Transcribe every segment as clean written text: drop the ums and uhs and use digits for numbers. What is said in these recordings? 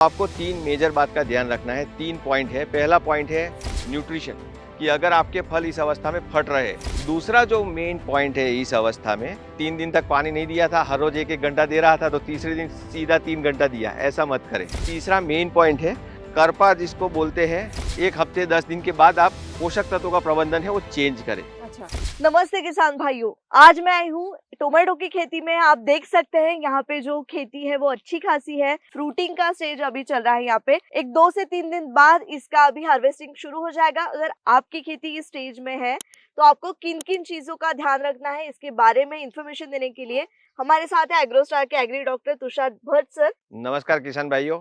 आपको तीन मेजर बात का ध्यान रखना है। तीन पॉइंट है। पहला पॉइंट है न्यूट्रिशन, कि अगर आपके फल इस अवस्था में फट रहे। दूसरा जो मेन पॉइंट है इस अवस्था में, 3 दिन तक पानी नहीं दिया था, हर रोज 1-1 घंटा दे रहा था, तो तीसरे दिन सीधा 3 घंटा दिया, ऐसा मत करें। तीसरा मेन पॉइंट है करपा, जिसको बोलते हैं 1 हफ्ते 10 दिन के बाद आप पोषक तत्वों का प्रबंधन है वो चेंज करें। अच्छा, नमस्ते किसान भाइयों। आज मैं आई हूँ टोमेटो की खेती में। आप देख सकते हैं यहाँ पे जो खेती है वो अच्छी खासी है। फ्रूटिंग का स्टेज अभी चल रहा है यहाँ पे। एक 2 से 3 दिन बाद इसका अभी हार्वेस्टिंग शुरू हो जाएगा। अगर आपकी खेती इस स्टेज में है तो आपको किन किन चीजों का ध्यान रखना है, इसके बारे में इंफॉर्मेशन देने के लिए हमारे साथ है एग्रोस्टार के agri doctor Tushar Bhatt sir. नमस्कार किसान भाइयों।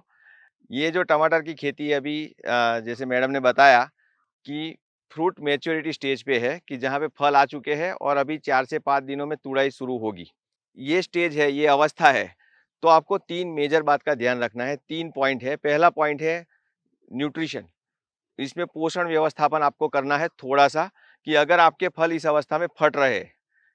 ये जो टमाटर की खेती है अभी जैसे मैडम ने बताया कि फ्रूट मैच्योरिटी स्टेज पे है, कि जहाँ पे फल आ चुके हैं और अभी 4 से 5 दिनों में तुड़ाई शुरू होगी। ये स्टेज है, ये अवस्था है। तो आपको 3 मेजर बात का ध्यान रखना है। 3 पॉइंट है। पहला पॉइंट है न्यूट्रिशन। इसमें पोषण व्यवस्थापन आपको करना है थोड़ा सा, कि अगर आपके फल इस अवस्था में फट रहे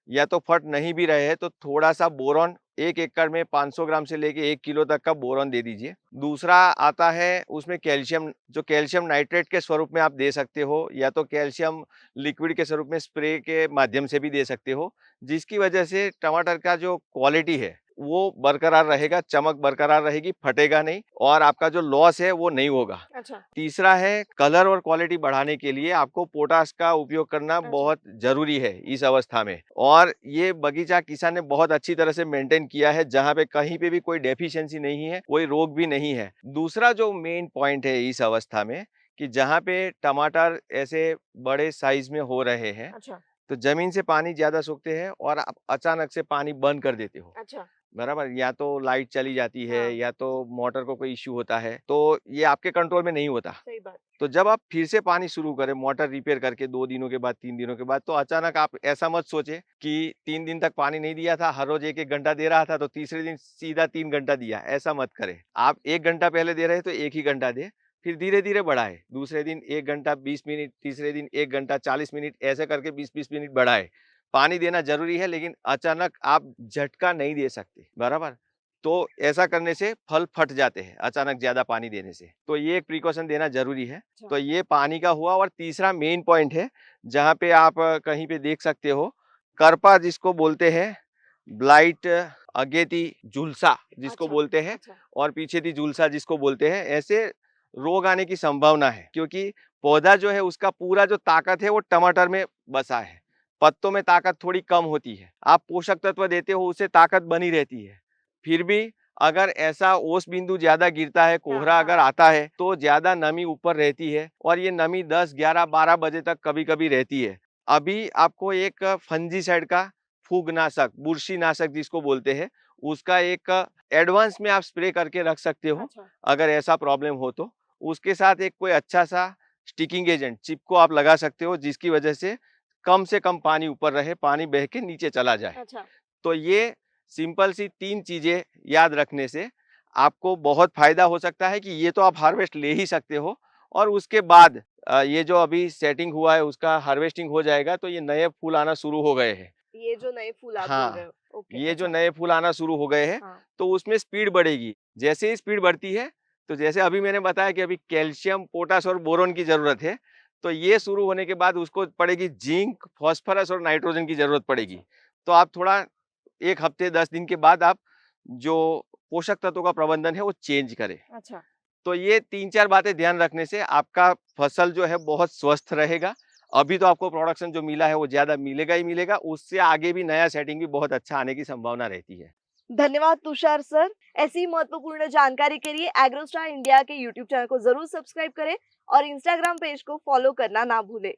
या तो फट नहीं भी रहे हैं तो थोड़ा सा बोरॉन 1 एकड़ में 500 ग्राम से लेके 1 किलो तक का बोरॉन दे दीजिए। दूसरा आता है उसमें कैल्शियम, जो कैल्शियम नाइट्रेट के स्वरूप में आप दे सकते हो, या तो कैल्शियम लिक्विड के स्वरूप में स्प्रे के माध्यम से भी दे सकते हो, जिसकी वजह से टमाटर का जो क्वालिटी है वो बरकरार रहेगा, चमक बरकरार रहेगी, फटेगा नहीं और आपका जो लॉस है वो नहीं होगा। अच्छा। तीसरा है कलर और क्वालिटी बढ़ाने के लिए आपको पोटाश का उपयोग करना बहुत जरूरी है इस अवस्था में। और ये बगीचा किसान ने बहुत अच्छी तरह से मेंटेन किया है, जहाँ पे कहीं पे भी कोई डेफिशिएंसी नहीं है, कोई रोग भी नहीं है। दूसरा जो मेन पॉइंट है इस अवस्था में, कि जहाँ पे टमाटर ऐसे बड़े साइज में हो रहे हैं, अच्छा। तो जमीन से पानी ज्यादा सोखते हैं और आप अचानक से पानी बंद कर देते हो। अच्छा। बराबर, या तो लाइट चली जाती है हाँ। या तो मोटर को कोई इश्यू होता है, तो ये आपके कंट्रोल में नहीं होता। सही बात। तो जब आप फिर से पानी शुरू करें मोटर रिपेयर करके 2 दिनों के बाद 3 दिनों के बाद, तो अचानक आप ऐसा मत सोचे कि 3 दिन तक पानी नहीं दिया था, हर रोज 1-1 घंटा दे रहा था, तो तीसरे दिन सीधा 3 घंटा दिया, ऐसा मत करें। आप 1 घंटा पहले दे रहे तो 1 ही घंटा दे, फिर धीरे धीरे बढ़ाए। दूसरे दिन 1 घंटा 20 मिनट, तीसरे दिन 1 घंटा 40 मिनट, ऐसे करके 20-20 मिनट बढ़ाए। पानी देना जरूरी है, लेकिन अचानक आप झटका नहीं दे सकते, बराबर। तो ऐसा करने से फल फट जाते हैं अचानक ज्यादा पानी देने से, तो ये एक प्रिकॉशन देना जरूरी है। तो ये पानी का हुआ। और तीसरा मेन पॉइंट है, जहाँ पे आप कहीं पे देख सकते हो करपा, जिसको बोलते हैं ब्लाइट, अगेती झुलसा जिसको बोलते हैं, और पीछे थी झुलसा जिसको बोलते हैं, ऐसे रोग आने की संभावना है, क्योंकि पौधा जो है उसका पूरा जो ताकत है वो टमाटर में बसा है। पत्तों में ताकत थोड़ी कम होती है, आप पोषक तत्व देते हो उससे ताकत बनी रहती है। फिर भी अगर ऐसा ओस बिंदु ज्यादा गिरता है, कोहरा अगर आता है, तो ज्यादा नमी ऊपर रहती है, और ये नमी 10, 11, 12 बजे तक कभी कभी रहती है। अभी आपको एक फंजीसाइड का, फूगनाशक, बुरशीनाशक जिसको बोलते हैं, उसका एक एडवांस में आप स्प्रे करके रख सकते हो। अगर ऐसा प्रॉब्लम हो तो उसके साथ एक कोई अच्छा सा स्टिकिंग एजेंट, चिप को आप लगा सकते हो, जिसकी वजह से कम पानी ऊपर रहे, पानी बह के नीचे चला जाए। तो ये सिंपल सी 3 चीजें याद रखने से आपको बहुत फायदा हो सकता है, कि ये तो आप हार्वेस्ट ले ही सकते हो, और उसके बाद ये जो अभी सेटिंग हुआ है उसका हार्वेस्टिंग हो जाएगा, तो ये नए फूल आना शुरू हो गए हैं। ये जो नए फूल आप बोल रहे हाँ, हो। ओके। ये जो नए फूल आना शुरू हो गए हैं, हाँ। तो उसमें स्पीड बढ़ेगी। जैसे ही स्पीड बढ़ती है, तो जैसे अभी मैंने बताया कि अभी कैल्शियम, पोटाश और बोरोन की जरूरत है, तो ये शुरू होने के बाद उसको पड़ेगी जिंक, फास्फोरस और नाइट्रोजन की जरूरत पड़ेगी। तो आप थोड़ा 1 हफ्ते 10 दिन के बाद आप जो पोषक तत्वों का प्रबंधन है वो चेंज करें। अच्छा। तो ये 3-4 बातें ध्यान रखने से आपका फसल जो है बहुत स्वस्थ रहेगा। अभी तो आपको प्रोडक्शन जो मिला है वो ज्यादा मिलेगा ही मिलेगा, उससे आगे भी नया सेटिंग भी बहुत अच्छा आने की संभावना रहती है। धन्यवाद तुषार सर। ऐसी महत्वपूर्ण जानकारी के लिए एग्रोस्टार इंडिया के यूट्यूब चैनल को जरूर सब्सक्राइब करें और इंस्टाग्राम पेज को फॉलो करना ना भूलें।